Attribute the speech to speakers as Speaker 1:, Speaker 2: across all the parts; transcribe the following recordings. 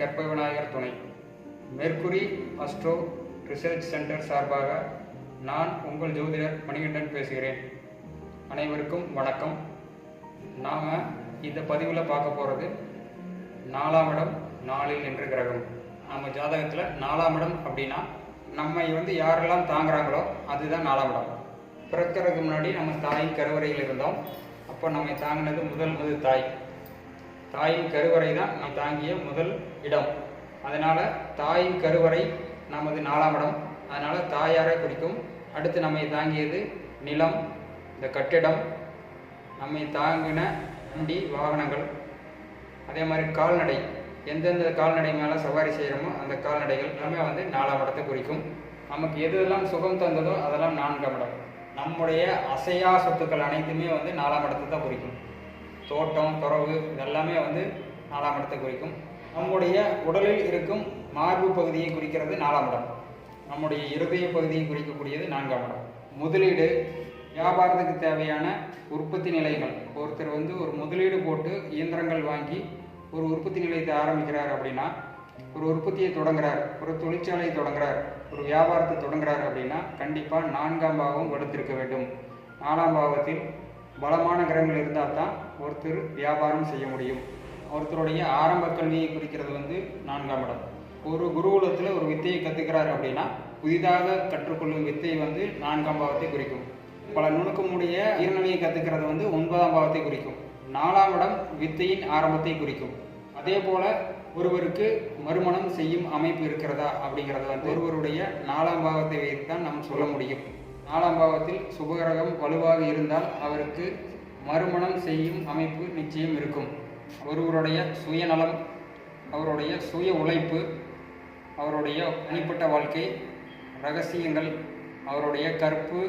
Speaker 1: கற்ப விநாயகர் துணை mercury astro research centre சார்பாக நான் உங்கள் ஜோதிடர் மணிகண்டன் பேசுகிறேன். அனைவருக்கும் வணக்கம். நாம் இந்த பதிவில் பார்க்க போகிறது 4ஆம் இடம், 4இல் என்ற கிரகம். நம்ம ஜாதகத்தில் 4ஆம் இடம் அப்படின்னா நம்மை யாரெல்லாம் தாங்குறாங்களோ அதுதான் 4ஆம் இடம். பிறக்கிறதுக்கு முன்னாடி நம்ம தாயின் கருவறையில் இருந்தோம். அப்போ நம்மை தாங்கினது முதல் தாய். தாயின் கருவறை தான் நாம் தாங்கிய முதல் இடம். அதனால் தாயின் கருவறை நமது 4ஆம் இடம். அதனால் தாயாரை குறிக்கும். அடுத்து நம்மை தாங்கியது நிலம், இந்த கட்டிடம், நம்மை தாங்கின வண்டி வாகனங்கள், அதே மாதிரி கால்நடை, எந்தெந்த கால்நடை மேலே சவாரி செய்கிறோமோ அந்த கால்நடைகள் எல்லாமே 4ஆம் இடத்தை குறிக்கும். நமக்கு எதுவெல்லாம் சுகம் தந்ததோ அதெல்லாம் 4ஆம் இடம். நம்முடைய அசையா சொத்துக்கள் அனைத்துமே 4ஆம் இடத்தை தான் குறிக்கும். தோட்டம், துறவு இதெல்லாமே 4ஆம் இடத்தை குறிக்கும். நம்முடைய உடலில் இருக்கும் மார்பு பகுதியை குறிக்கிறது 4ஆம் இடம். நம்முடைய இருதய பகுதியை குறிக்கக்கூடியது 4ஆம் இடம். முதலீடு, வியாபாரத்துக்கு தேவையான உற்பத்தி நிலையங்கள். ஒருத்தர் ஒரு முதலீடு போட்டு இயந்திரங்கள் வாங்கி ஒரு உற்பத்தி நிலையத்தை ஆரம்பிக்கிறார் அப்படின்னா, ஒரு உற்பத்தியை தொடங்குறார், ஒரு தொழிற்சாலையை தொடங்குறார், ஒரு வியாபாரத்தை தொடங்குறார் அப்படின்னா கண்டிப்பாக 4ஆம் பாவம் வலுத்திருக்க வேண்டும். 4ஆம் பாவத்தில் பலமான கிரகங்கள் இருந்தால் தான் ஒருத்தர் வியாபாரம் செய்ய முடியும். ஒருத்தருடைய ஆரம்ப கல்வியை குறிக்கிறது 4ஆம் இடம். ஒரு குருகுலத்தில் ஒரு வித்தையை கற்றுக்கிறார் அப்படின்னா புதிதாக கற்றுக்கொள்ளும் வித்தை 4ஆம் பாவத்தை குறிக்கும். பல நுணுக்கமுடைய ஈர்நிலையை கற்றுக்கிறது 9ஆம் பாவத்தை குறிக்கும். 4ஆம் இடம் வித்தையின் ஆரம்பத்தை குறிக்கும். அதே போல ஒருவருக்கு மறுமணம் செய்யும் அமைப்பு இருக்கிறதா அப்படிங்கிறத ஒருவருடைய 4ஆம் பாவத்தை வைத்து தான் நாம் சொல்ல முடியும். 4ஆம் பாவத்தில் சுபகிரகம் வலுவாக இருந்தால் அவருக்கு மறுமணம் செய்யும் அமைப்பு நிச்சயம் இருக்கும். ஒருவருடைய சுயநலம், அவருடைய சுய உழைப்பு, அவருடைய தனிப்பட்ட வாழ்க்கை, ரகசியங்கள், அவருடைய கற்பு,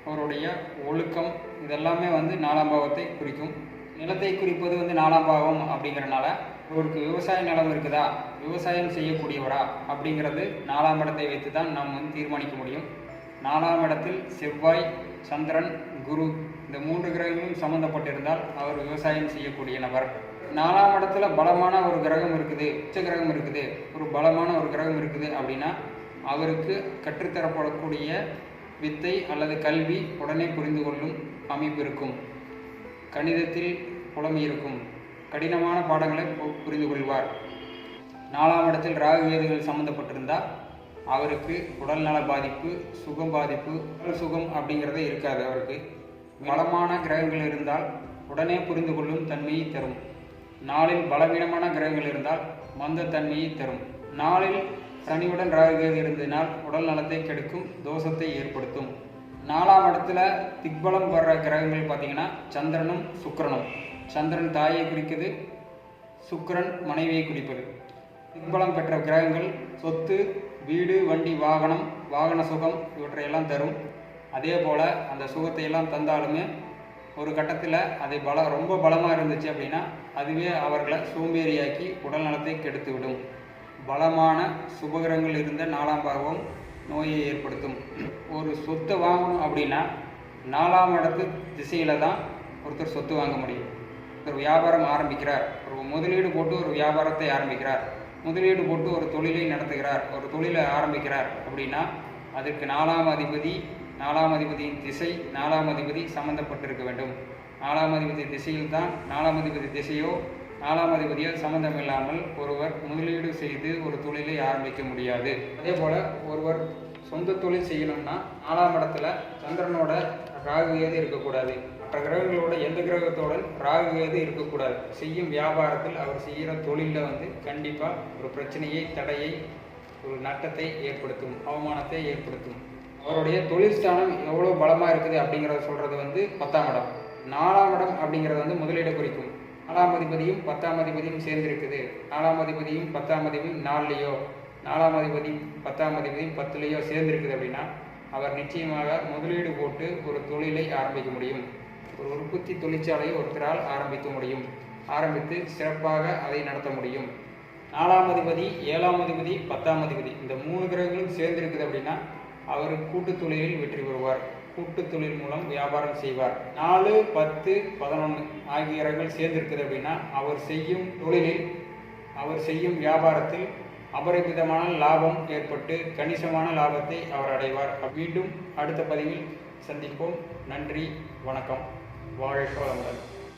Speaker 1: அவருடைய ஒழுக்கம் இதெல்லாமே 4ஆம் பாவத்தை குறிக்கும். நிலத்தை குறிப்பது 4ஆம் பாவம் அப்படிங்கிறனால அவருக்கு விவசாய நிலம் இருக்குதா, விவசாயம் செய்யக்கூடியவரா அப்படிங்கிறது 4ஆம் இடத்தை வைத்து தான் நாம் தீர்மானிக்க முடியும். 4ஆம் இடத்தில் செவ்வாய், சந்திரன், குரு இந்த 3 கிரகங்களும் சம்பந்தப்பட்டிருந்தால் அவர் விவசாயம் செய்யக்கூடிய நபர். 4ஆம் இடத்துல பலமான ஒரு கிரகம் இருக்குது, உச்ச கிரகம் இருக்குது, ஒரு பலமான ஒரு கிரகம் இருக்குது அப்படின்னா அவருக்கு கற்றுத்தரப்படக்கூடிய வித்தை அல்லது கல்வி உடனே புரிந்து கொள்ளும் அமைப்பு இருக்கும். கணிதத்தில் புலமை இருக்கும். கடினமான பாடங்களை புரிந்து கொள்வார். 4ஆம் இடத்தில் ராகு கேதுகள் சம்பந்தப்பட்டிருந்தால் அவருக்கு உடல்நல பாதிப்பு, சுகம் பாதிப்பு, உடல் சுகம் அப்படிங்கிறதே இருக்காது. அவருக்கு பலமான கிரகங்கள் இருந்தால் உடனே புரிந்து கொள்ளும் தன்மையை தரும். 4இல் பலவீனமான கிரகங்கள் இருந்தால் மந்த தன்மையை தரும். 4இல் சனியுடன் ராகு கேது இருந்ததினால் உடல் நலத்தை கெடுக்கும், தோஷத்தை ஏற்படுத்தும். 4ஆம் இடத்துல திக்பலம் வர்ற கிரகங்கள் பார்த்தீங்கன்னா சந்திரனும் சுக்கிரனும். சந்திரன் தாயை குறிக்குது, சுக்கிரன் மனைவியை குறிப்பது. திக்பலம் பெற்ற கிரகங்கள் சொத்து, வீடு, வண்டி, வாகனம், வாகன சுகம் இவற்றையெல்லாம் தரும். அதே போல் அந்த சுகத்தை எல்லாம் தந்தாலுமே ஒரு கட்டத்தில் அது ரொம்ப பலமாக இருந்துச்சு அப்படின்னா அதுவே அவர்களை சோம்பேறியாக்கி உடல் நலத்தை கெடுத்துவிடும். பலமான சுபகிரகங்கள் இருந்த 4ஆம் பாவம் நோயை ஏற்படுத்தும். ஒரு சொத்தை வாங்கணும் அப்படின்னா 4ஆம் இடத்து திசையில் தான் ஒருத்தர் சொத்து வாங்க முடியும். ஒரு வியாபாரம் ஆரம்பிக்கிறார், ஒரு முதலீடு போட்டு ஒரு வியாபாரத்தை ஆரம்பிக்கிறார், முதலீடு போட்டு ஒரு தொழிலை நடத்துகிறார், ஒரு தொழிலை ஆரம்பிக்கிறார் அப்படின்னா அதற்கு 4ஆம் அதிபதி, 4ஆம் அதிபதியின் திசை, 4ஆம் அதிபதி சம்பந்தப்பட்டிருக்க வேண்டும். 4ஆம் அதிபதி திசையில் தான் 4ஆம் அதிபதி திசையோ 4ஆம் அதிபதியோ சம்பந்தம் இல்லாமல் ஒருவர் முதலீடு செய்து ஒரு தொழிலை ஆரம்பிக்க முடியாது. அதே போல் ஒருவர் சொந்த தொழில் செய்யணும்னா 4ஆம் இடத்துல சந்திரனோட ராகு கேது இருக்கக்கூடாது. மற்ற கிரகங்களோட எந்த கிரகத்தோட ராகு கேது இருக்கக்கூடாது. செய்யும் வியாபாரத்தில் அவர் செய்கிற தொழிலில் கண்டிப்பாக ஒரு பிரச்சனையை, தடையை, ஒரு நட்டத்தை ஏற்படுத்தும், அவமானத்தை ஏற்படுத்தும். அவருடைய தொழில் ஸ்தானம் எவ்வளோ பலமாக இருக்குது அப்படிங்கிறத சொல்கிறது 10ஆம் இடம். 4ஆம் இடம் அப்படிங்கிறது முதலீடு குறிக்கும். 4ஆம் அதிபதியும் 10ஆம் அதிபதியும் சேர்ந்திருக்குது. 4ஆம் அதிபதியும் 10ஆம் அதிபதியும் 4லையோ, 4ஆம் அதிபதியும் 10ஆம் அதிபதியும் 10லையோ சேர்ந்திருக்குது அப்படின்னா அவர் நிச்சயமாக முதலீடு போட்டு ஒரு தொழிலை ஆரம்பிக்க முடியும். ஒரு உற்பத்தி தொழிற்சாலையை ஒருத்தரால் ஆரம்பிக்க முடியும். ஆரம்பித்து சிறப்பாக அதை நடத்த முடியும். 4ஆம் அதிபதி, 7ஆம் அதிபதி, 10ஆம் அதிபதி இந்த 3 கிரகங்களும் சேர்ந்திருக்குது அப்படின்னா அவர் கூட்டு தொழிலில் வெற்றி பெறுவார். கூட்டு தொழில் மூலம் வியாபாரம் செய்வார். 4, 10, 11 ஆகிய கிரகங்கள் சேர்ந்திருக்குது அப்படின்னா அவர் செய்யும் தொழிலில் அவர் செய்யும் வியாபாரத்தில் அபரிமிதமான லாபம் ஏற்பட்டு கணிசமான லாபத்தை அவர் அடைவார். மீண்டும் அடுத்த பதிவில் சந்திப்போம். நன்றி, வணக்கம், வாழ்க வளமுடன்.